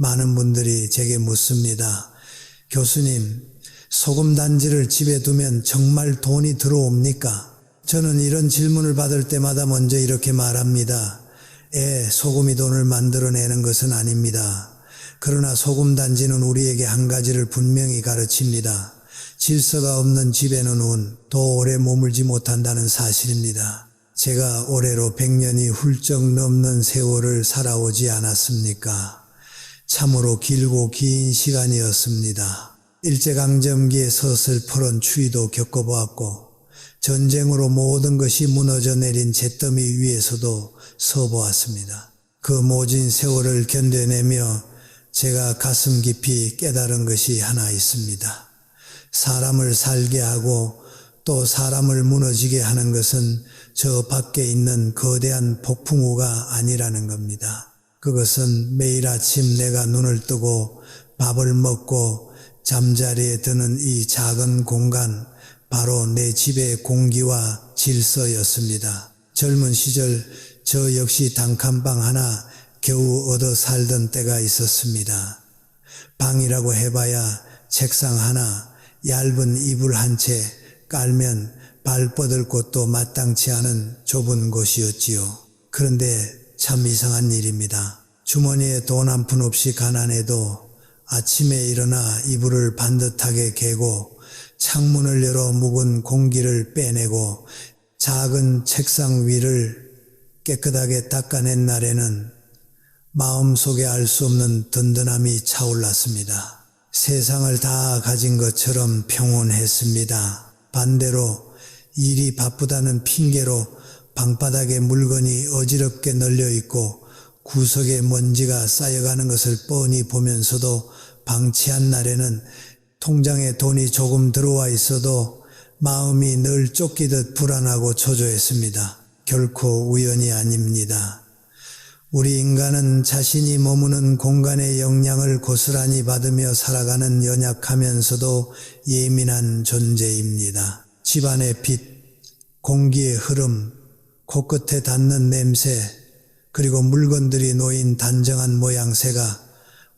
많은 분들이 제게 묻습니다. 교수님, 소금 단지를 집에 두면 정말 돈이 들어옵니까? 저는 이런 질문을 받을 때마다 먼저 이렇게 말합니다. 소금이 돈을 만들어내는 것은 아닙니다. 그러나 소금 단지는 우리에게 한 가지를 분명히 가르칩니다. 질서가 없는 집에는 더 오래 머물지 못한다는 사실입니다. 제가 올해로 100년이 훌쩍 넘는 세월을 살아오지 않았습니까? 참으로 길고 긴 시간이었습니다. 일제강점기에 서슬퍼런 추위도 겪어보았고 전쟁으로 모든 것이 무너져 내린 잿더미 위에서도 서보았습니다. 그 모진 세월을 견뎌내며 제가 가슴 깊이 깨달은 것이 하나 있습니다. 사람을 살게 하고 또 사람을 무너지게 하는 것은 저 밖에 있는 거대한 폭풍우가 아니라는 겁니다. 그것은 매일 아침 내가 눈을 뜨고 밥을 먹고 잠자리에 드는 이 작은 공간, 바로 내 집의 공기와 질서였습니다. 젊은 시절 저 역시 단칸방 하나 겨우 얻어 살던 때가 있었습니다. 방이라고 해봐야 책상 하나, 얇은 이불 한 채 깔면 발 뻗을 곳도 마땅치 않은 좁은 곳이었지요. 그런데 참 이상한 일입니다. 주머니에 돈 한 푼 없이 가난해도 아침에 일어나 이불을 반듯하게 개고 창문을 열어 묵은 공기를 빼내고 작은 책상 위를 깨끗하게 닦아낸 날에는 마음속에 알 수 없는 든든함이 차올랐습니다. 세상을 다 가진 것처럼 평온했습니다. 반대로 일이 바쁘다는 핑계로 방바닥에 물건이 어지럽게 널려 있고 구석에 먼지가 쌓여가는 것을 뻔히 보면서도 방치한 날에는 통장에 돈이 조금 들어와 있어도 마음이 늘 쫓기듯 불안하고 초조했습니다. 결코 우연이 아닙니다. 우리 인간은 자신이 머무는 공간의 영향을 고스란히 받으며 살아가는 연약하면서도 예민한 존재입니다. 집안의 빛, 공기의 흐름, 코끝에 닿는 냄새, 그리고 물건들이 놓인 단정한 모양새가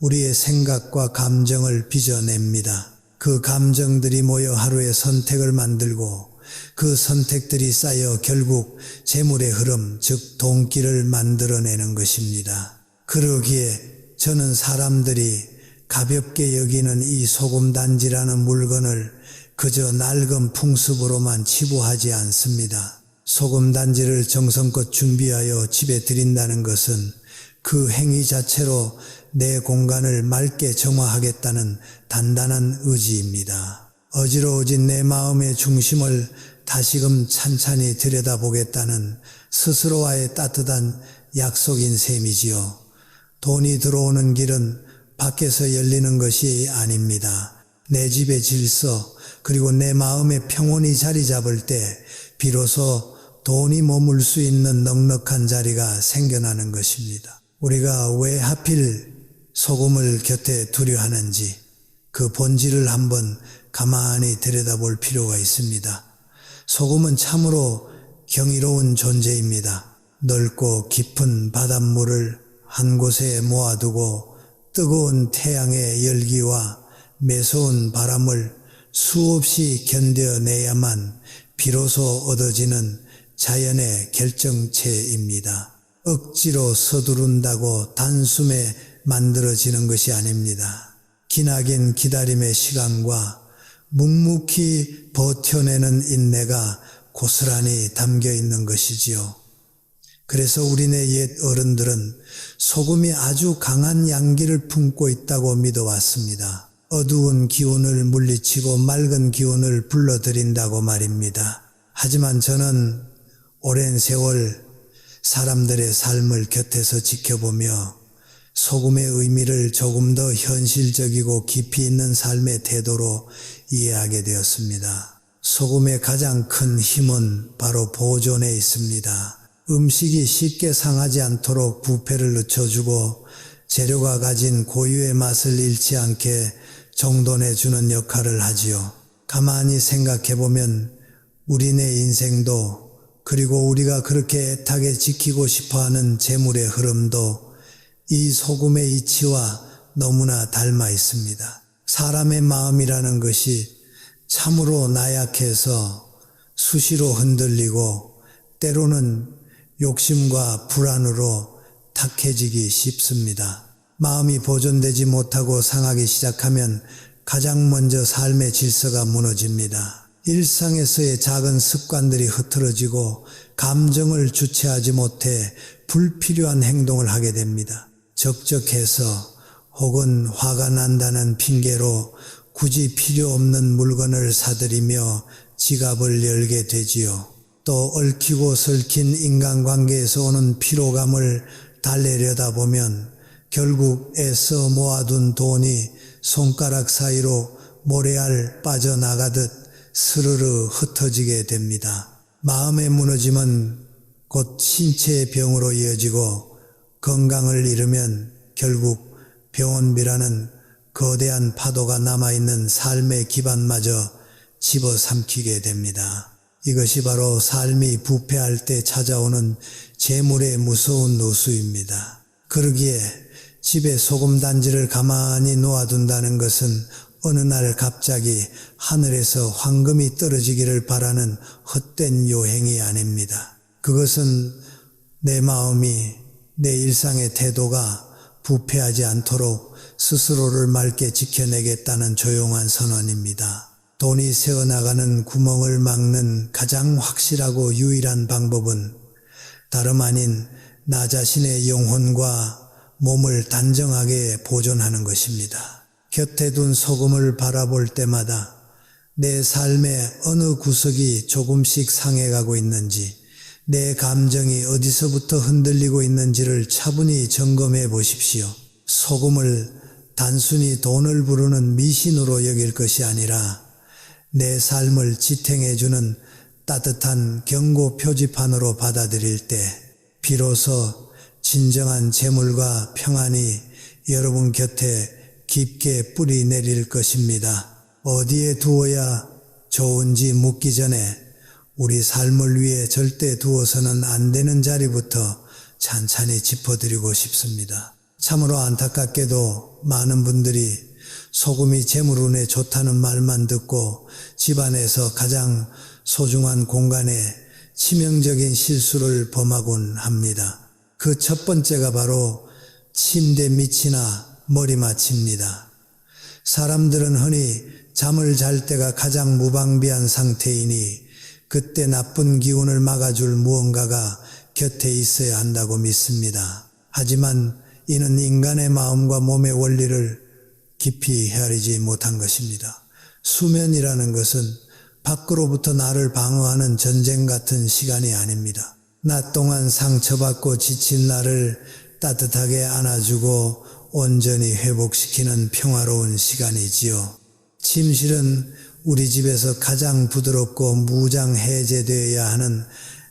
우리의 생각과 감정을 빚어냅니다. 그 감정들이 모여 하루의 선택을 만들고 그 선택들이 쌓여 결국 재물의 흐름, 즉 돈길을 만들어내는 것입니다. 그러기에 저는 사람들이 가볍게 여기는 이 소금단지라는 물건을 그저 낡은 풍습으로만 치부하지 않습니다. 소금단지를 정성껏 준비하여 집에 들인다는 것은 그 행위 자체로 내 공간을 맑게 정화하겠다는 단단한 의지입니다. 어지러워진 내 마음의 중심을 다시금 찬찬히 들여다보겠다는 스스로와의 따뜻한 약속인 셈이지요. 돈이 들어오는 길은 밖에서 열리는 것이 아닙니다. 내 집의 질서, 그리고 내 마음의 평온이 자리 잡을 때 비로소 돈이 머물 수 있는 넉넉한 자리가 생겨나는 것입니다. 우리가 왜 하필 소금을 곁에 두려 하는지 그 본질을 한번 가만히 들여다볼 필요가 있습니다. 소금은 참으로 경이로운 존재입니다. 넓고 깊은 바닷물을 한 곳에 모아두고 뜨거운 태양의 열기와 매서운 바람을 수없이 견뎌내야만 비로소 얻어지는 자연의 결정체입니다. 억지로 서두른다고 단숨에 만들어지는 것이 아닙니다. 기나긴 기다림의 시간과 묵묵히 버텨내는 인내가 고스란히 담겨 있는 것이지요. 그래서 우리네 옛 어른들은 소금이 아주 강한 양기를 품고 있다고 믿어왔습니다. 어두운 기운을 물리치고 맑은 기운을 불러들인다고 말입니다. 하지만 저는 오랜 세월 사람들의 삶을 곁에서 지켜보며 소금의 의미를 조금 더 현실적이고 깊이 있는 삶의 태도로 이해하게 되었습니다. 소금의 가장 큰 힘은 바로 보존에 있습니다. 음식이 쉽게 상하지 않도록 부패를 늦춰주고 재료가 가진 고유의 맛을 잃지 않게 정돈해주는 역할을 하지요. 가만히 생각해보면 우리네 인생도, 그리고 우리가 그렇게 애타게 지키고 싶어하는 재물의 흐름도 이 소금의 이치와 너무나 닮아 있습니다. 사람의 마음이라는 것이 참으로 나약해서 수시로 흔들리고 때로는 욕심과 불안으로 탁해지기 쉽습니다. 마음이 보존되지 못하고 상하기 시작하면 가장 먼저 삶의 질서가 무너집니다. 일상에서의 작은 습관들이 흐트러지고 감정을 주체하지 못해 불필요한 행동을 하게 됩니다. 적적해서 혹은 화가 난다는 핑계로 굳이 필요 없는 물건을 사들이며 지갑을 열게 되지요. 또 얽히고 설킨 인간관계에서 오는 피로감을 달래려다 보면 결국 애써 모아둔 돈이 손가락 사이로 모래알 빠져나가듯 스르르 흩어지게 됩니다. 마음의 무너짐은 곧 신체의 병으로 이어지고 건강을 잃으면 결국 병원비라는 거대한 파도가 남아있는 삶의 기반마저 집어삼키게 됩니다. 이것이 바로 삶이 부패할 때 찾아오는 재물의 무서운 누수입니다. 그러기에 집에 소금단지를 가만히 놓아둔다는 것은 어느 날 갑자기 하늘에서 황금이 떨어지기를 바라는 헛된 요행이 아닙니다. 그것은 내 마음이, 내 일상의 태도가 부패하지 않도록 스스로를 맑게 지켜내겠다는 조용한 선언입니다. 돈이 새어나가는 구멍을 막는 가장 확실하고 유일한 방법은 다름 아닌 나 자신의 영혼과 몸을 단정하게 보존하는 것입니다. 곁에 둔 소금을 바라볼 때마다 내 삶의 어느 구석이 조금씩 상해가고 있는지, 내 감정이 어디서부터 흔들리고 있는지를 차분히 점검해 보십시오. 소금을 단순히 돈을 부르는 미신으로 여길 것이 아니라 내 삶을 지탱해주는 따뜻한 경고 표지판으로 받아들일 때 비로소 진정한 재물과 평안이 여러분 곁에 깊게 뿌리 내릴 것입니다. 어디에 두어야 좋은지 묻기 전에 우리 삶을 위해 절대 두어서는 안 되는 자리부터 찬찬히 짚어드리고 싶습니다. 참으로 안타깝게도 많은 분들이 소금이 재물운에 좋다는 말만 듣고 집안에서 가장 소중한 공간에 치명적인 실수를 범하곤 합니다. 그 첫 번째가 바로 침대 밑이나 머리맡입니다. 사람들은 흔히 잠을 잘 때가 가장 무방비한 상태이니 그때 나쁜 기운을 막아줄 무언가가 곁에 있어야 한다고 믿습니다. 하지만 이는 인간의 마음과 몸의 원리를 깊이 헤아리지 못한 것입니다. 수면이라는 것은 밖으로부터 나를 방어하는 전쟁 같은 시간이 아닙니다. 낮 동안 상처받고 지친 나를 따뜻하게 안아주고 온전히 회복시키는 평화로운 시간이지요. 침실은 우리 집에서 가장 부드럽고 무장해제되어야 하는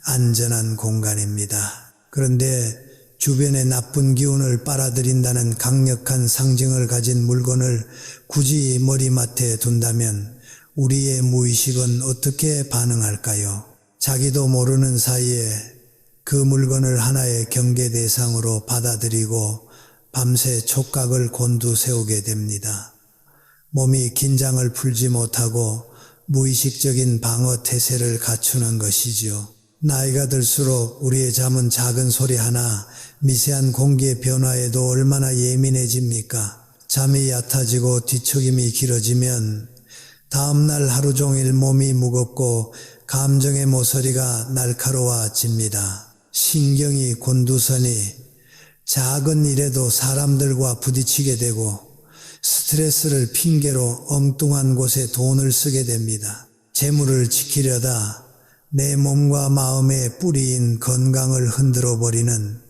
안전한 공간입니다. 그런데 주변의 나쁜 기운을 빨아들인다는 강력한 상징을 가진 물건을 굳이 머리맡에 둔다면 우리의 무의식은 어떻게 반응할까요? 자기도 모르는 사이에 그 물건을 하나의 경계 대상으로 받아들이고 밤새 촉각을 곤두세우게 됩니다. 몸이 긴장을 풀지 못하고 무의식적인 방어 태세를 갖추는 것이지요. 나이가 들수록 우리의 잠은 작은 소리 하나, 미세한 공기의 변화에도 얼마나 예민해집니까? 잠이 얕아지고 뒤척임이 길어지면 다음날 하루 종일 몸이 무겁고 감정의 모서리가 날카로워집니다. 신경이 곤두서니 작은 일에도 사람들과 부딪히게 되고 스트레스를 핑계로 엉뚱한 곳에 돈을 쓰게 됩니다. 재물을 지키려다 내 몸과 마음의 뿌리인 건강을 흔들어 버리는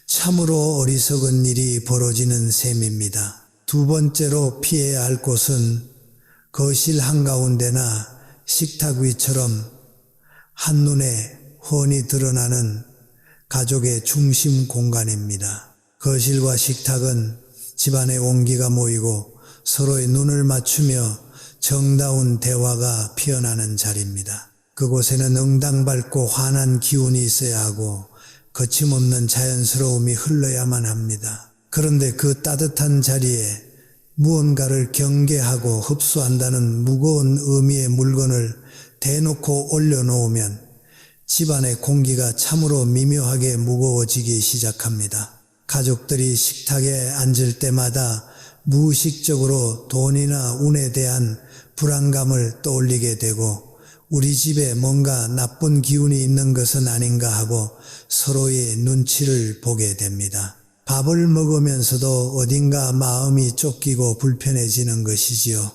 참으로 어리석은 일이 벌어지는 셈입니다. 두 번째로 피해야 할 곳은 거실 한가운데나 식탁 위처럼 한눈에 훤히 드러나는 가족의 중심 공간입니다. 거실과 식탁은 집안의 온기가 모이고 서로의 눈을 맞추며 정다운 대화가 피어나는 자리입니다. 그곳에는 응당밝고 환한 기운이 있어야 하고 거침없는 자연스러움이 흘러야만 합니다. 그런데 그 따뜻한 자리에 무언가를 경계하고 흡수한다는 무거운 의미의 물건을 대놓고 올려놓으면 집안의 공기가 참으로 미묘하게 무거워지기 시작합니다. 가족들이 식탁에 앉을 때마다 무의식적으로 돈이나 운에 대한 불안감을 떠올리게 되고 우리 집에 뭔가 나쁜 기운이 있는 것은 아닌가 하고 서로의 눈치를 보게 됩니다. 밥을 먹으면서도 어딘가 마음이 쫓기고 불편해지는 것이지요.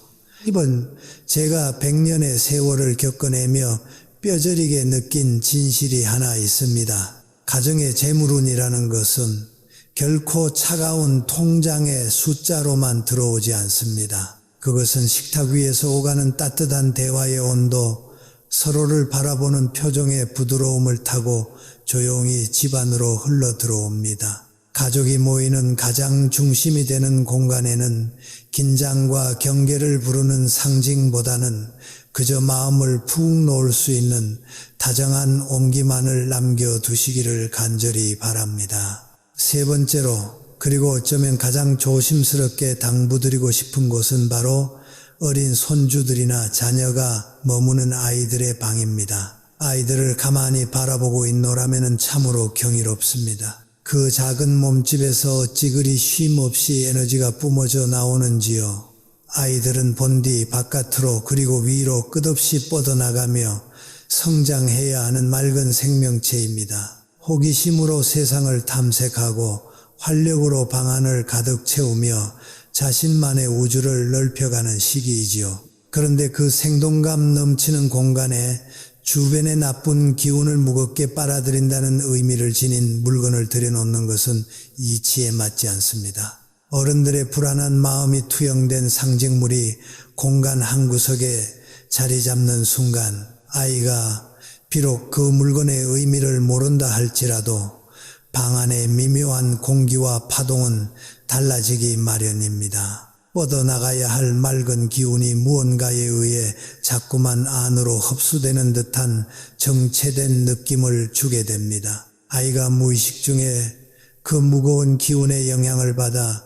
이번 제가 100년의 세월을 겪어내며 뼈저리게 느낀 진실이 하나 있습니다. 가정의 재물운이라는 것은 결코 차가운 통장의 숫자로만 들어오지 않습니다. 그것은 식탁 위에서 오가는 따뜻한 대화의 온도, 서로를 바라보는 표정의 부드러움을 타고 조용히 집 안으로 흘러 들어옵니다. 가족이 모이는 가장 중심이 되는 공간에는 긴장과 경계를 부르는 상징보다는 그저 마음을 푹 놓을 수 있는 다정한 온기만을 남겨두시기를 간절히 바랍니다. 세 번째로, 그리고 어쩌면 가장 조심스럽게 당부드리고 싶은 곳은 바로 어린 손주들이나 자녀가 머무는 아이들의 방입니다. 아이들을 가만히 바라보고 있노라면 참으로 경이롭습니다. 그 작은 몸집에서 어찌 그리 쉼없이 에너지가 뿜어져 나오는지요. 아이들은 본디 바깥으로 그리고 위로 끝없이 뻗어나가며 성장해야 하는 맑은 생명체입니다. 호기심으로 세상을 탐색하고 활력으로 방안을 가득 채우며 자신만의 우주를 넓혀가는 시기이지요. 그런데 그 생동감 넘치는 공간에 주변의 나쁜 기운을 무겁게 빨아들인다는 의미를 지닌 물건을 들여놓는 것은 이치에 맞지 않습니다. 어른들의 불안한 마음이 투영된 상징물이 공간 한 구석에 자리 잡는 순간 아이가 비록 그 물건의 의미를 모른다 할지라도 방 안의 미묘한 공기와 파동은 달라지기 마련입니다. 뻗어나가야 할 맑은 기운이 무언가에 의해 자꾸만 안으로 흡수되는 듯한 정체된 느낌을 주게 됩니다. 아이가 무의식 중에 그 무거운 기운의 영향을 받아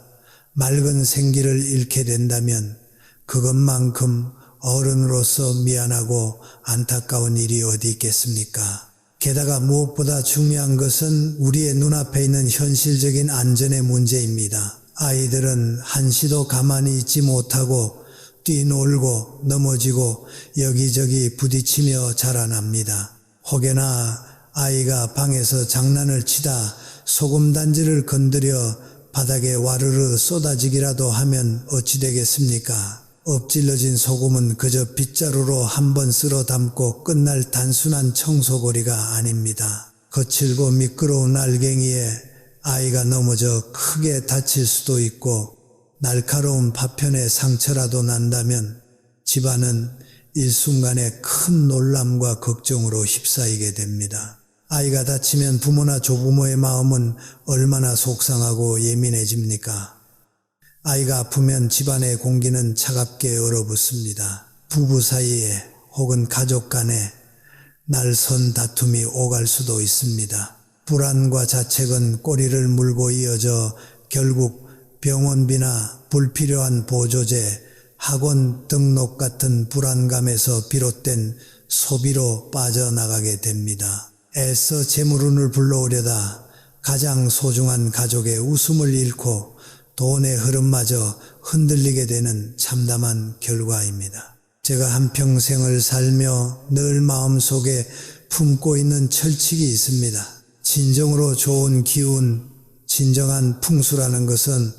맑은 생기를 잃게 된다면 그것만큼 어른으로서 미안하고 안타까운 일이 어디 있겠습니까? 게다가 무엇보다 중요한 것은 우리의 눈앞에 있는 현실적인 안전의 문제입니다. 아이들은 한시도 가만히 있지 못하고 뛰놀고 넘어지고 여기저기 부딪히며 자라납니다. 혹여나 아이가 방에서 장난을 치다 소금단지를 건드려 바닥에 와르르 쏟아지기라도 하면 어찌 되겠습니까? 엎질러진 소금은 그저 빗자루로 한번 쓸어 담고 끝날 단순한 청소거리가 아닙니다. 거칠고 미끄러운 알갱이에 아이가 넘어져 크게 다칠 수도 있고 날카로운 파편에 상처라도 난다면 집안은 일순간에 큰 놀람과 걱정으로 휩싸이게 됩니다. 아이가 다치면 부모나 조부모의 마음은 얼마나 속상하고 예민해집니까? 아이가 아프면 집안의 공기는 차갑게 얼어붙습니다. 부부 사이에 혹은 가족 간에 날선 다툼이 오갈 수도 있습니다. 불안과 자책은 꼬리를 물고 이어져 결국 병원비나 불필요한 보조제, 학원 등록 같은 불안감에서 비롯된 소비로 빠져나가게 됩니다. 애써 재물운을 불러오려다 가장 소중한 가족의 웃음을 잃고 돈의 흐름마저 흔들리게 되는 참담한 결과입니다. 제가 한평생을 살며 늘 마음속에 품고 있는 철칙이 있습니다. 진정으로 좋은 기운, 진정한 풍수라는 것은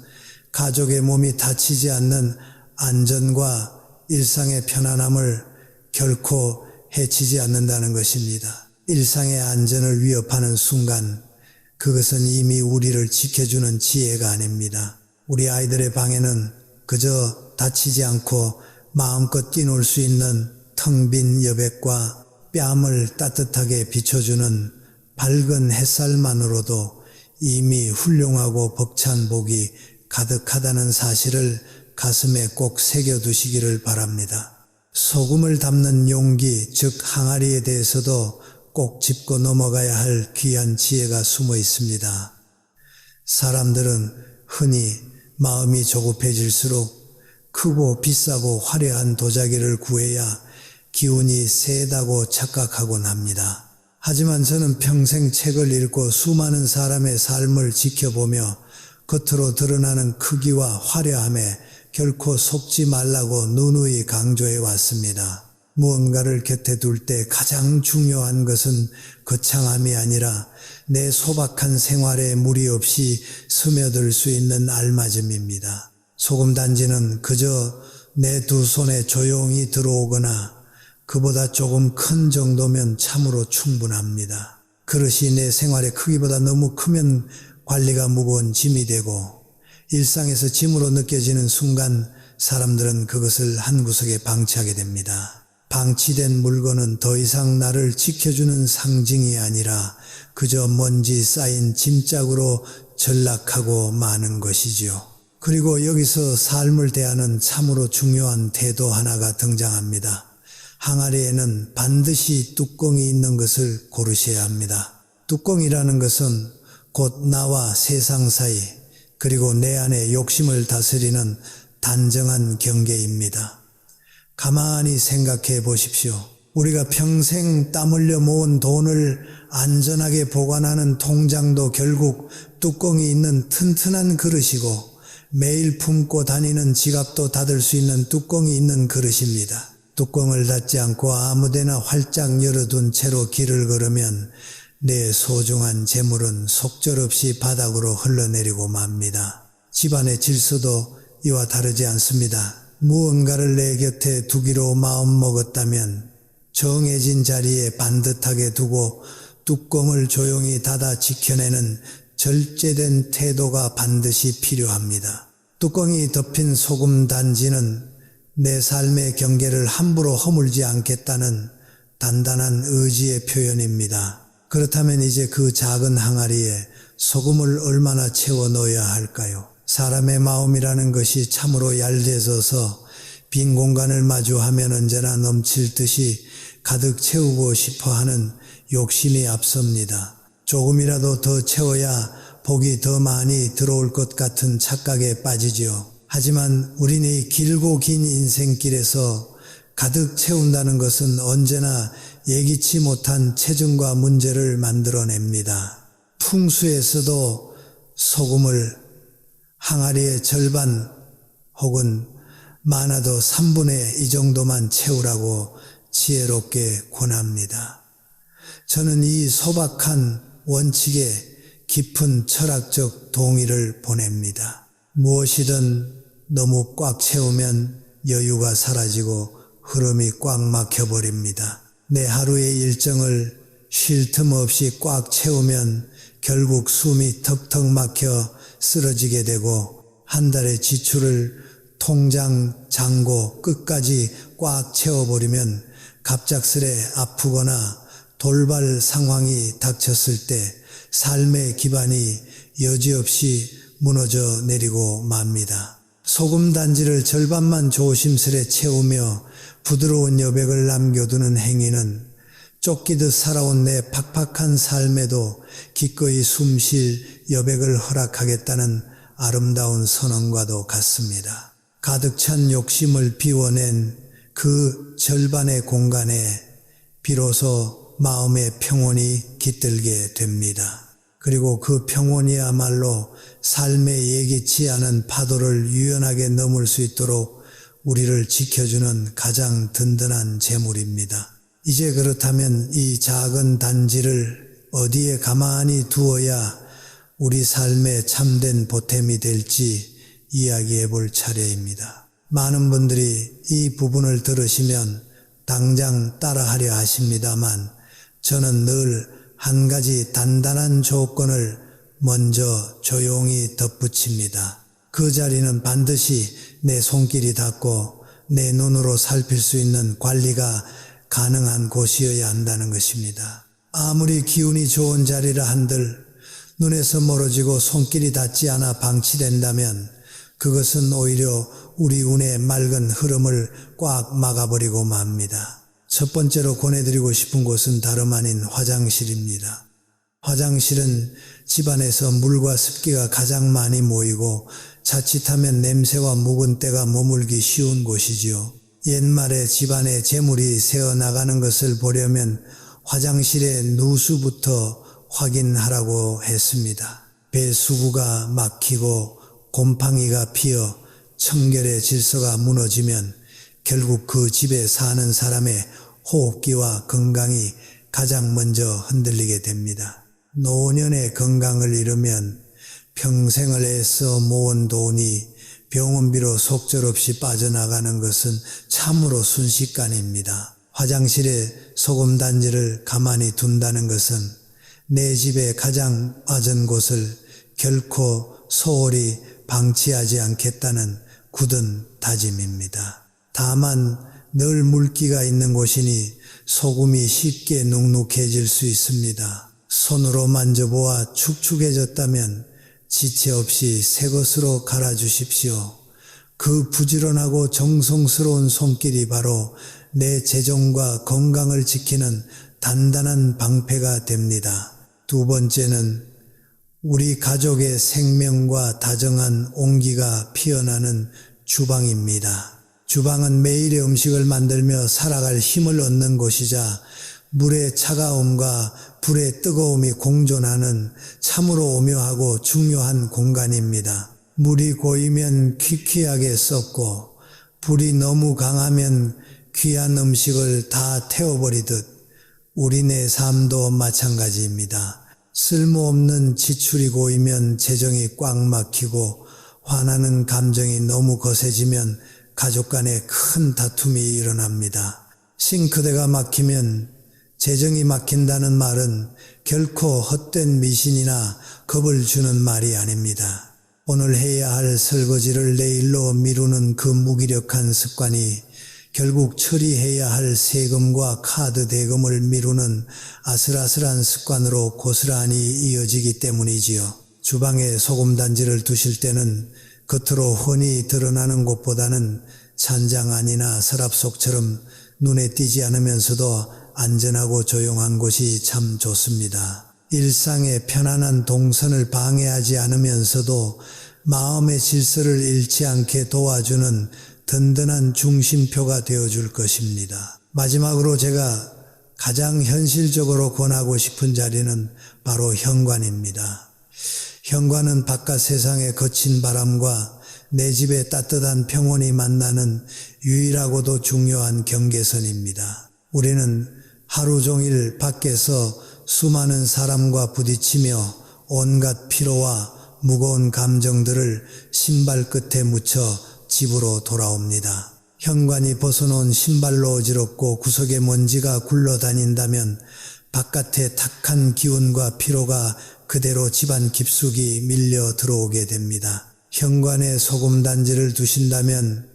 가족의 몸이 다치지 않는 안전과 일상의 편안함을 결코 해치지 않는다는 것입니다. 일상의 안전을 위협하는 순간 그것은 이미 우리를 지켜주는 지혜가 아닙니다. 우리 아이들의 방에는 그저 다치지 않고 마음껏 뛰놀 수 있는 텅 빈 여백과 뺨을 따뜻하게 비춰주는 밝은 햇살만으로도 이미 훌륭하고 벅찬 복이 가득하다는 사실을 가슴에 꼭 새겨두시기를 바랍니다. 소금을 담는 용기, 즉 항아리에 대해서도 꼭 짚고 넘어가야 할 귀한 지혜가 숨어 있습니다. 사람들은 흔히 마음이 조급해질수록 크고 비싸고 화려한 도자기를 구해야 기운이 세다고 착각하곤 합니다. 하지만 저는 평생 책을 읽고 수많은 사람의 삶을 지켜보며 겉으로 드러나는 크기와 화려함에 결코 속지 말라고 누누이 강조해 왔습니다. 무언가를 곁에 둘 때 가장 중요한 것은 거창함이 아니라 내 소박한 생활에 무리 없이 스며들 수 있는 알맞음입니다. 소금단지는 그저 내 두 손에 조용히 들어오거나 그보다 조금 큰 정도면 참으로 충분합니다. 그릇이 내 생활의 크기보다 너무 크면 관리가 무거운 짐이 되고 일상에서 짐으로 느껴지는 순간 사람들은 그것을 한 구석에 방치하게 됩니다. 방치된 물건은 더 이상 나를 지켜주는 상징이 아니라 그저 먼지 쌓인 짐짝으로 전락하고 마는 것이지요. 그리고 여기서 삶을 대하는 참으로 중요한 태도 하나가 등장합니다. 항아리에는 반드시 뚜껑이 있는 것을 고르셔야 합니다. 뚜껑이라는 것은 곧 나와 세상 사이 그리고 내 안의 욕심을 다스리는 단정한 경계입니다. 가만히 생각해 보십시오. 우리가 평생 땀 흘려 모은 돈을 안전하게 보관하는 통장도 결국 뚜껑이 있는 튼튼한 그릇이고 매일 품고 다니는 지갑도 닫을 수 있는 뚜껑이 있는 그릇입니다. 뚜껑을 닫지 않고 아무데나 활짝 열어둔 채로 길을 걸으면 내 소중한 재물은 속절없이 바닥으로 흘러내리고 맙니다. 집안의 질서도 이와 다르지 않습니다. 무언가를 내 곁에 두기로 마음먹었다면 정해진 자리에 반듯하게 두고 뚜껑을 조용히 닫아 지켜내는 절제된 태도가 반드시 필요합니다. 뚜껑이 덮인 소금 단지는 내 삶의 경계를 함부로 허물지 않겠다는 단단한 의지의 표현입니다. 그렇다면 이제 그 작은 항아리에 소금을 얼마나 채워 넣어야 할까요? 사람의 마음이라는 것이 참으로 얄재져서 빈 공간을 마주하면 언제나 넘칠 듯이 가득 채우고 싶어하는 욕심이 앞섭니다. 조금이라도 더 채워야 복이 더 많이 들어올 것 같은 착각에 빠지지요. 하지만 우리는 이 길고 긴 인생길에서 가득 채운다는 것은 언제나 예기치 못한 체증과 문제를 만들어냅니다. 풍수에서도 소금을 항아리의 절반 혹은 많아도 3분의 2 정도만 채우라고 지혜롭게 권합니다. 저는 이 소박한 원칙에 깊은 철학적 동의를 보냅니다. 무엇이든 너무 꽉 채우면 여유가 사라지고 흐름이 꽉 막혀버립니다. 내 하루의 일정을 쉴 틈 없이 꽉 채우면 결국 숨이 턱턱 막혀 쓰러지게 되고 한 달의 지출을 통장 잔고 끝까지 꽉 채워버리면 갑작스레 아프거나 돌발 상황이 닥쳤을 때 삶의 기반이 여지없이 무너져 내리고 맙니다. 소금 단지를 절반만 조심스레 채우며 부드러운 여백을 남겨두는 행위는 쫓기듯 살아온 내 팍팍한 삶에도 기꺼이 숨쉴 여백을 허락하겠다는 아름다운 선언과도 같습니다. 가득 찬 욕심을 비워낸 그 절반의 공간에 비로소 마음의 평온이 깃들게 됩니다. 그리고 그 평온이야말로 삶의 예기치 않은 파도를 유연하게 넘을 수 있도록 우리를 지켜주는 가장 든든한 재물입니다. 이제 그렇다면 이 작은 단지를 어디에 가만히 두어야 우리 삶의 참된 보탬이 될지 이야기해 볼 차례입니다. 많은 분들이 이 부분을 들으시면 당장 따라하려 하십니다만 저는 늘 한 가지 단단한 조건을 먼저 조용히 덧붙입니다. 그 자리는 반드시 내 손길이 닿고 내 눈으로 살필 수 있는 관리가 가능한 곳이어야 한다는 것입니다. 아무리 기운이 좋은 자리라 한들 눈에서 멀어지고 손길이 닿지 않아 방치된다면 그것은 오히려 우리 운의 맑은 흐름을 꽉 막아버리고 맙니다. 첫 번째로 권해드리고 싶은 곳은 다름 아닌 화장실입니다. 화장실은 집안에서 물과 습기가 가장 많이 모이고 자칫하면 냄새와 묵은 때가 머물기 쉬운 곳이지요. 옛말에 집안에 재물이 새어나가는 것을 보려면 화장실의 누수부터 확인하라고 했습니다. 배수구가 막히고 곰팡이가 피어 청결의 질서가 무너지면 결국 그 집에 사는 사람의 호흡기와 건강이 가장 먼저 흔들리게 됩니다. 노년의 건강을 잃으면 평생을 애써 모은 돈이 병원비로 속절없이 빠져나가는 것은 참으로 순식간입니다. 화장실에 소금단지를 가만히 둔다는 것은 내 집의 가장 맞은 곳을 결코 소홀히 방치하지 않겠다는 굳은 다짐입니다. 다만 늘 물기가 있는 곳이니 소금이 쉽게 눅눅해질 수 있습니다. 손으로 만져보아 축축해졌다면 지체 없이 새 것으로 갈아주십시오. 그 부지런하고 정성스러운 손길이 바로 내 재정과 건강을 지키는 단단한 방패가 됩니다. 두 번째는 우리 가족의 생명과 다정한 온기가 피어나는 주방입니다. 주방은 매일의 음식을 만들며 살아갈 힘을 얻는 곳이자 물의 차가움과 불의 뜨거움이 공존하는 참으로 오묘하고 중요한 공간입니다. 물이 고이면 퀴퀴하게 썩고 불이 너무 강하면 귀한 음식을 다 태워버리듯 우리네 삶도 마찬가지입니다. 쓸모없는 지출이 고이면 재정이 꽉 막히고 화나는 감정이 너무 거세지면 가족 간에 큰 다툼이 일어납니다. 싱크대가 막히면 재정이 막힌다는 말은 결코 헛된 미신이나 겁을 주는 말이 아닙니다. 오늘 해야 할 설거지를 내일로 미루는 그 무기력한 습관이 결국 처리해야 할 세금과 카드 대금을 미루는 아슬아슬한 습관으로 고스란히 이어지기 때문이지요. 주방에 소금단지를 두실 때는 겉으로 흔히 드러나는 곳보다는 찬장 안이나 서랍 속처럼 눈에 띄지 않으면서도 안전하고 조용한 곳이 참 좋습니다. 일상의 편안한 동선을 방해하지 않으면서도 마음의 질서를 잃지 않게 도와주는 든든한 중심표가 되어줄 것입니다. 마지막으로 제가 가장 현실적으로 권하고 싶은 자리는 바로 현관입니다. 현관은 바깥 세상의 거친 바람과 내 집의 따뜻한 평온이 만나는 유일하고도 중요한 경계선입니다. 우리는 하루 종일 밖에서 수많은 사람과 부딪히며 온갖 피로와 무거운 감정들을 신발 끝에 묻혀 집으로 돌아옵니다. 현관이 벗어놓은 신발로 어지럽고 구석에 먼지가 굴러다닌다면 바깥의 탁한 기운과 피로가 그대로 집안 깊숙이 밀려 들어오게 됩니다. 현관에 소금단지를 두신다면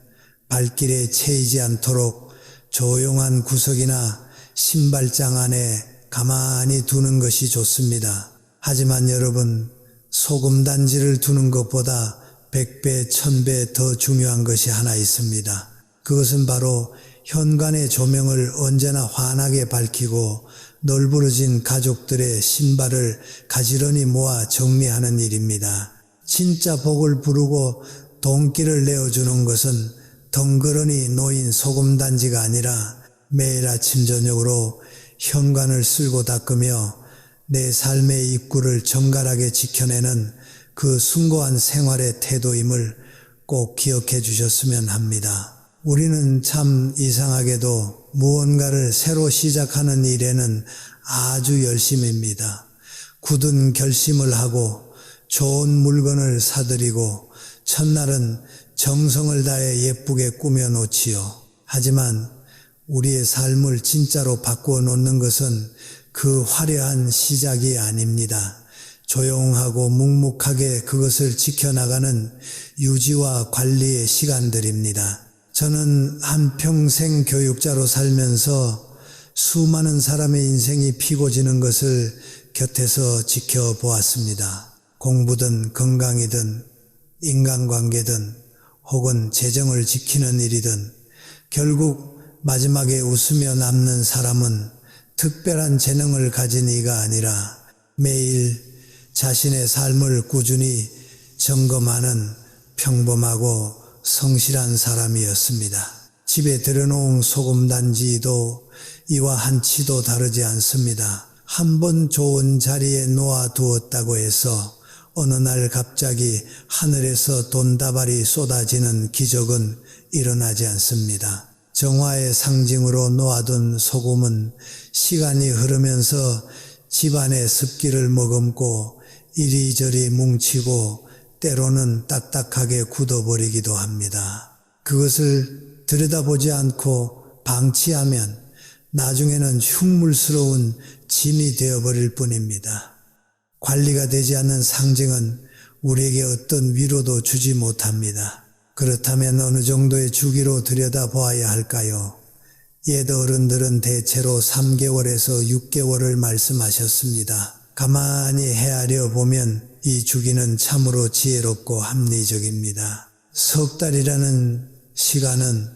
발길에 채이지 않도록 조용한 구석이나 신발장 안에 가만히 두는 것이 좋습니다. 하지만 여러분, 소금단지를 두는 것보다 100배, 1000배 더 중요한 것이 하나 있습니다. 그것은 바로 현관의 조명을 언제나 환하게 밝히고 널브러진 가족들의 신발을 가지런히 모아 정리하는 일입니다. 진짜 복을 부르고 돈기를 내어주는 것은 덩그러니 놓인 소금단지가 아니라 매일 아침 저녁으로 현관을 쓸고 닦으며 내 삶의 입구를 정갈하게 지켜내는 그 숭고한 생활의 태도임을 꼭 기억해 주셨으면 합니다. 우리는 참 이상하게도 무언가를 새로 시작하는 일에는 아주 열심입니다. 굳은 결심을 하고 좋은 물건을 사들이고 첫날은 정성을 다해 예쁘게 꾸며 놓지요. 하지만 우리의 삶을 진짜로 바꾸어 놓는 것은 그 화려한 시작이 아닙니다. 조용하고 묵묵하게 그것을 지켜나가는 유지와 관리의 시간들입니다. 저는 한평생 교육자로 살면서 수많은 사람의 인생이 피고 지는 것을 곁에서 지켜보았습니다. 공부든 건강이든 인간관계든 혹은 재정을 지키는 일이든 결국 마지막에 웃으며 남는 사람은 특별한 재능을 가진 이가 아니라 매일 자신의 삶을 꾸준히 점검하는 평범하고 성실한 사람이었습니다. 집에 들여놓은 소금 단지도 이와 한치도 다르지 않습니다. 한 번 좋은 자리에 놓아두었다고 해서 어느 날 갑자기 하늘에서 돈다발이 쏟아지는 기적은 일어나지 않습니다. 정화의 상징으로 놓아둔 소금은 시간이 흐르면서 집안의 습기를 머금고 이리저리 뭉치고 때로는 딱딱하게 굳어버리기도 합니다. 그것을 들여다보지 않고 방치하면 나중에는 흉물스러운 짐이 되어버릴 뿐입니다. 관리가 되지 않는 상징은 우리에게 어떤 위로도 주지 못합니다. 그렇다면 어느 정도의 주기로 들여다보아야 할까요? 옛 어른들은 대체로 3개월에서 6개월을 말씀하셨습니다. 가만히 헤아려 보면 이 주기는 참으로 지혜롭고 합리적입니다. 석 달이라는 시간은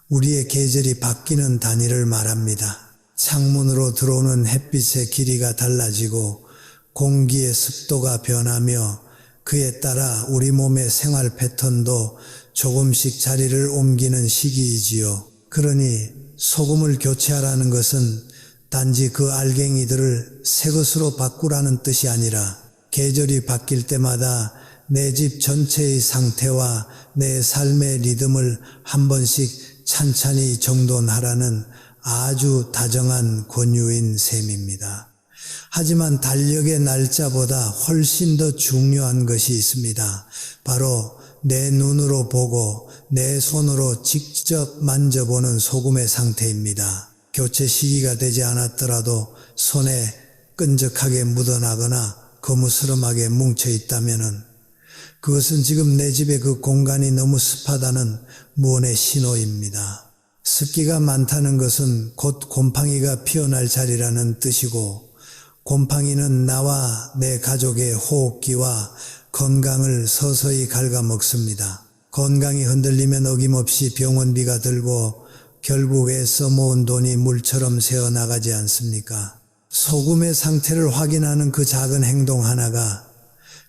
우리의 계절이 바뀌는 단위를 말합니다. 창문으로 들어오는 햇빛의 길이가 달라지고 공기의 습도가 변하며 그에 따라 우리 몸의 생활 패턴도 조금씩 자리를 옮기는 시기이지요. 그러니 소금을 교체하라는 것은 단지 그 알갱이들을 새 것으로 바꾸라는 뜻이 아니라 계절이 바뀔 때마다 내 집 전체의 상태와 내 삶의 리듬을 한 번씩 찬찬히 정돈하라는 아주 다정한 권유인 셈입니다. 하지만 달력의 날짜보다 훨씬 더 중요한 것이 있습니다. 바로 내 눈으로 보고 내 손으로 직접 만져보는 소금의 상태입니다. 교체 시기가 되지 않았더라도 손에 끈적하게 묻어나거나 거무스름하게 뭉쳐 있다면 그것은 지금 내 집의 그 공간이 너무 습하다는 무언의 신호입니다. 습기가 많다는 것은 곧 곰팡이가 피어날 자리라는 뜻이고 곰팡이는 나와 내 가족의 호흡기와 건강을 서서히 갉아먹습니다. 건강이 흔들리면 어김없이 병원비가 들고 결국 애써 모은 돈이 물처럼 새어나가지 않습니까? 소금의 상태를 확인하는 그 작은 행동 하나가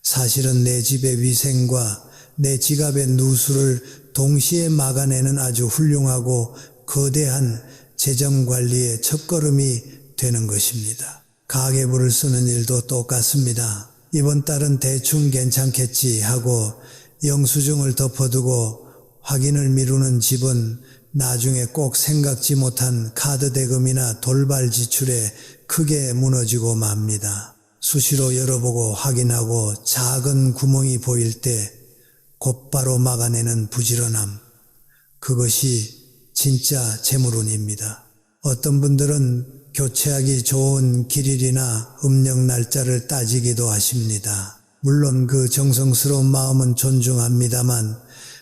사실은 내 집의 위생과 내 지갑의 누수를 동시에 막아내는 아주 훌륭하고 거대한 재정관리의 첫걸음이 되는 것입니다. 가계부를 쓰는 일도 똑같습니다. 이번 달은 대충 괜찮겠지 하고 영수증을 덮어두고 확인을 미루는 집은 나중에 꼭 생각지 못한 카드 대금이나 돌발 지출에 크게 무너지고 맙니다. 수시로 열어보고 확인하고 작은 구멍이 보일 때 곧바로 막아내는 부지런함, 그것이 진짜 재물운입니다. 어떤 분들은 교체하기 좋은 길일이나 음력 날짜를 따지기도 하십니다. 물론 그 정성스러운 마음은 존중합니다만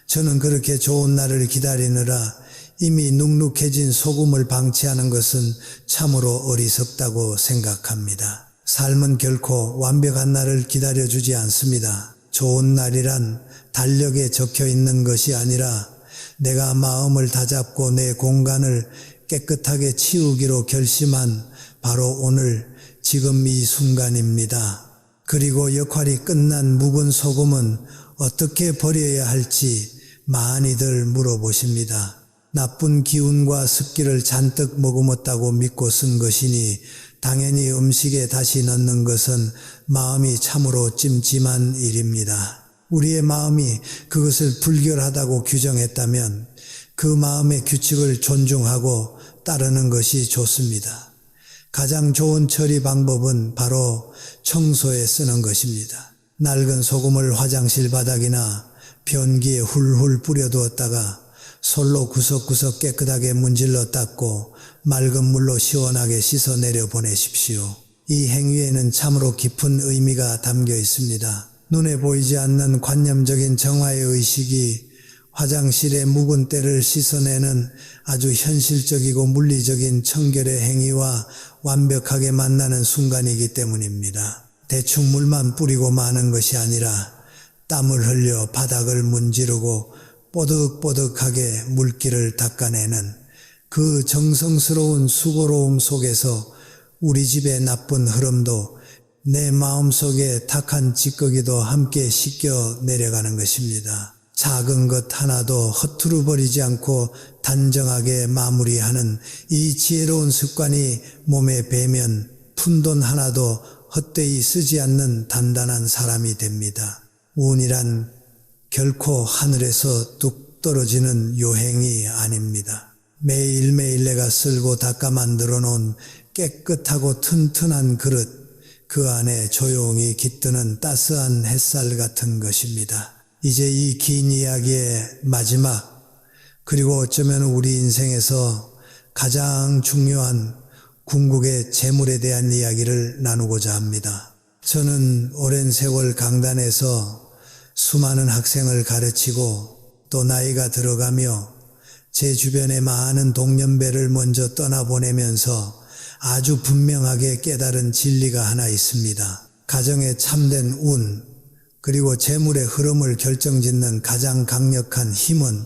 저는 그렇게 좋은 날을 기다리느라 이미 눅눅해진 소금을 방치하는 것은 참으로 어리석다고 생각합니다. 삶은 결코 완벽한 날을 기다려주지 않습니다. 좋은 날이란 달력에 적혀 있는 것이 아니라 내가 마음을 다잡고 내 공간을 깨끗하게 치우기로 결심한 바로 오늘 지금 이 순간입니다. 그리고 역할이 끝난 묵은 소금은 어떻게 버려야 할지 많이들 물어보십니다. 나쁜 기운과 습기를 잔뜩 머금었다고 믿고 쓴 것이니 당연히 음식에 다시 넣는 것은 마음이 참으로 찜찜한 일입니다. 우리의 마음이 그것을 불결하다고 규정했다면 그 마음의 규칙을 존중하고 따르는 것이 좋습니다. 가장 좋은 처리 방법은 바로 청소에 쓰는 것입니다. 낡은 소금을 화장실 바닥이나 변기에 훌훌 뿌려두었다가 솔로 구석구석 깨끗하게 문질러 닦고 맑은 물로 시원하게 씻어내려 보내십시오. 이 행위에는 참으로 깊은 의미가 담겨 있습니다. 눈에 보이지 않는 관념적인 정화의 의식이 화장실의 묵은 때를 씻어내는 아주 현실적이고 물리적인 청결의 행위와 완벽하게 만나는 순간이기 때문입니다. 대충 물만 뿌리고 마는 것이 아니라 땀을 흘려 바닥을 문지르고 뽀득뽀득하게 물기를 닦아내는 그 정성스러운 수고로움 속에서 우리 집의 나쁜 흐름도 내 마음속에 탁한 찌꺼기도 함께 씻겨 내려가는 것입니다. 작은 것 하나도 허투루 버리지 않고 단정하게 마무리하는 이 지혜로운 습관이 몸에 배면 푼돈 하나도 헛되이 쓰지 않는 단단한 사람이 됩니다. 운이란 결코 하늘에서 뚝 떨어지는 요행이 아닙니다. 매일매일 내가 쓸고 닦아 만들어 놓은 깨끗하고 튼튼한 그릇, 그 안에 조용히 깃드는 따스한 햇살 같은 것입니다. 이제 이 긴 이야기의 마지막, 그리고 어쩌면 우리 인생에서 가장 중요한 궁극의 재물에 대한 이야기를 나누고자 합니다. 저는 오랜 세월 강단에서 수많은 학생을 가르치고 또 나이가 들어가며 제 주변의 많은 동년배를 먼저 떠나보내면서 아주 분명하게 깨달은 진리가 하나 있습니다. 가정의 참된 운, 그리고 재물의 흐름을 결정짓는 가장 강력한 힘은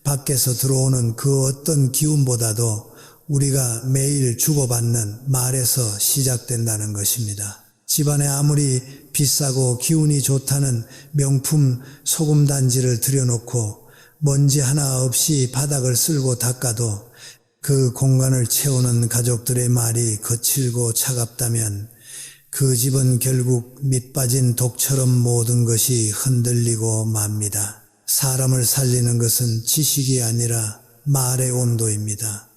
밖에서 들어오는 그 어떤 기운보다도 우리가 매일 주고받는 말에서 시작된다는 것입니다. 집안에 아무리 비싸고 기운이 좋다는 명품 소금 단지를 들여놓고 먼지 하나 없이 바닥을 쓸고 닦아도 그 공간을 채우는 가족들의 말이 거칠고 차갑다면 그 집은 결국 밑빠진 독처럼 모든 것이 흔들리고 맙니다. 사람을 살리는 것은 지식이 아니라 말의 온도입니다.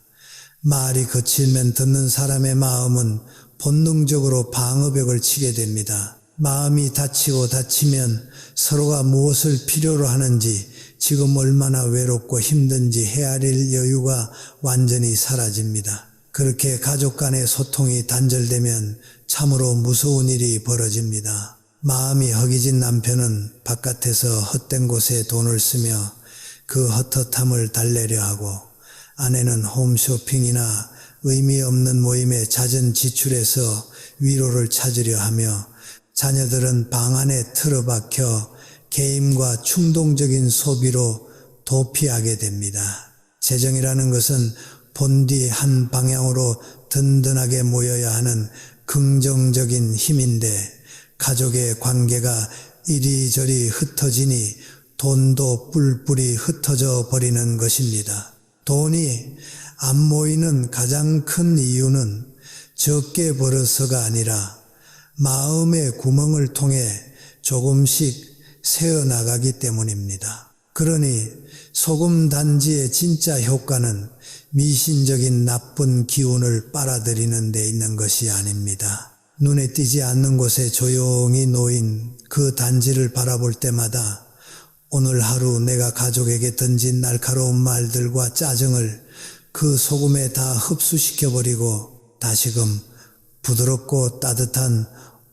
말이 거칠면 듣는 사람의 마음은 본능적으로 방어벽을 치게 됩니다. 마음이 다치면 서로가 무엇을 필요로 하는지, 지금 얼마나 외롭고 힘든지 헤아릴 여유가 완전히 사라집니다. 그렇게 가족 간의 소통이 단절되면 참으로 무서운 일이 벌어집니다. 마음이 허기진 남편은 바깥에서 헛된 곳에 돈을 쓰며 그 헛헛함을 달래려 하고, 아내는 홈쇼핑이나 의미 없는 모임에 잦은 지출해서 위로를 찾으려 하며, 자녀들은 방 안에 틀어박혀 게임과 충동적인 소비로 도피하게 됩니다. 재정이라는 것은 본디 한 방향으로 든든하게 모여야 하는 긍정적인 힘인데, 가족의 관계가 이리저리 흩어지니 돈도 뿔뿔이 흩어져 버리는 것입니다. 돈이 안 모이는 가장 큰 이유는 적게 벌어서가 아니라 마음의 구멍을 통해 조금씩 새어나가기 때문입니다. 그러니 소금 단지의 진짜 효과는 미신적인 나쁜 기운을 빨아들이는 데 있는 것이 아닙니다. 눈에 띄지 않는 곳에 조용히 놓인 그 단지를 바라볼 때마다 오늘 하루 내가 가족에게 던진 날카로운 말들과 짜증을 그 소금에 다 흡수시켜버리고 다시금 부드럽고 따뜻한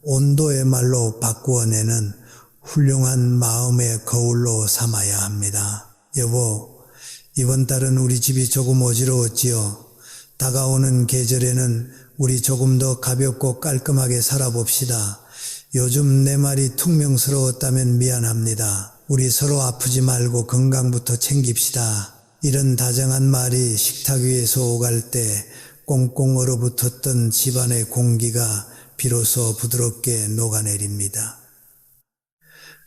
온도의 말로 바꾸어내는 훌륭한 마음의 거울로 삼아야 합니다. 여보, 이번 달은 우리 집이 조금 어지러웠지요. 다가오는 계절에는 우리 조금 더 가볍고 깔끔하게 살아봅시다. 요즘 내 말이 퉁명스러웠다면 미안합니다. 우리 서로 아프지 말고 건강부터 챙깁시다. 이런 다정한 말이 식탁 위에서 오갈 때 꽁꽁 얼어붙었던 집안의 공기가 비로소 부드럽게 녹아내립니다.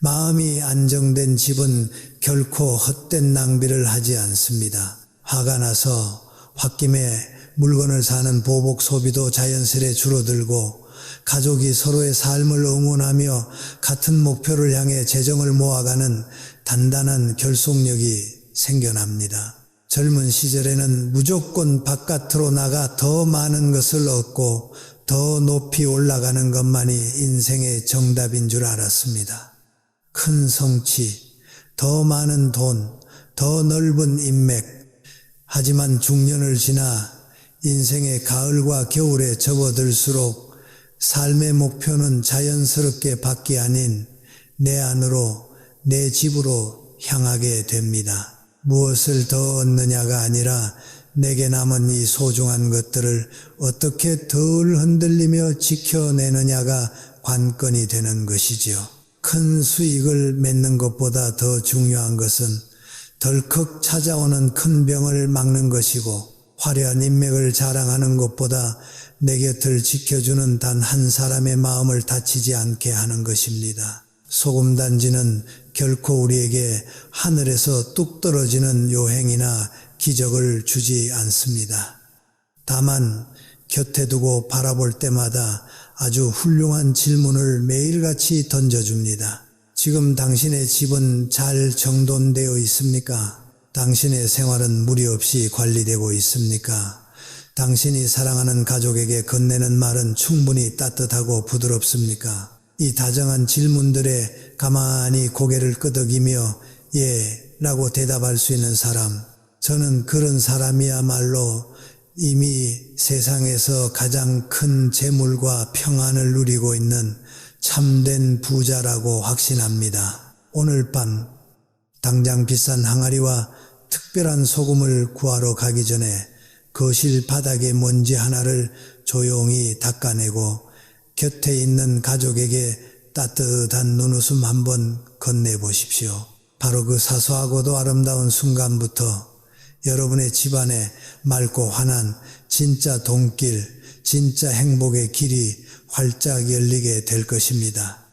마음이 안정된 집은 결코 헛된 낭비를 하지 않습니다. 화가 나서 홧김에 물건을 사는 보복 소비도 자연스레 줄어들고, 가족이 서로의 삶을 응원하며 같은 목표를 향해 재정을 모아가는 단단한 결속력이 생겨납니다. 젊은 시절에는 무조건 바깥으로 나가 더 많은 것을 얻고 더 높이 올라가는 것만이 인생의 정답인 줄 알았습니다. 큰 성취, 더 많은 돈, 더 넓은 인맥. 하지만 중년을 지나 인생의 가을과 겨울에 접어들수록 삶의 목표는 자연스럽게 밖이 아닌 내 안으로, 내 집으로 향하게 됩니다. 무엇을 더 얻느냐가 아니라 내게 남은 이 소중한 것들을 어떻게 덜 흔들리며 지켜내느냐가 관건이 되는 것이지요. 큰 수익을 맺는 것보다 더 중요한 것은 덜컥 찾아오는 큰 병을 막는 것이고, 화려한 인맥을 자랑하는 것보다 내 곁을 지켜주는 단 한 사람의 마음을 다치지 않게 하는 것입니다. 소금단지는 결코 우리에게 하늘에서 뚝 떨어지는 요행이나 기적을 주지 않습니다. 다만 곁에 두고 바라볼 때마다 아주 훌륭한 질문을 매일같이 던져줍니다. 지금 당신의 집은 잘 정돈되어 있습니까? 당신의 생활은 무리 없이 관리되고 있습니까? 당신이 사랑하는 가족에게 건네는 말은 충분히 따뜻하고 부드럽습니까? 이 다정한 질문들에 가만히 고개를 끄덕이며 예 라고 대답할 수 있는 사람, 저는 그런 사람이야말로 이미 세상에서 가장 큰 재물과 평안을 누리고 있는 참된 부자라고 확신합니다. 오늘 밤 당장 비싼 항아리와 특별한 소금을 구하러 가기 전에 거실 바닥의 먼지 하나를 조용히 닦아내고 곁에 있는 가족에게 따뜻한 눈웃음 한번 건네보십시오. 바로 그 사소하고도 아름다운 순간부터 여러분의 집안에 맑고 환한 진짜 돈길, 진짜 행복의 길이 활짝 열리게 될 것입니다.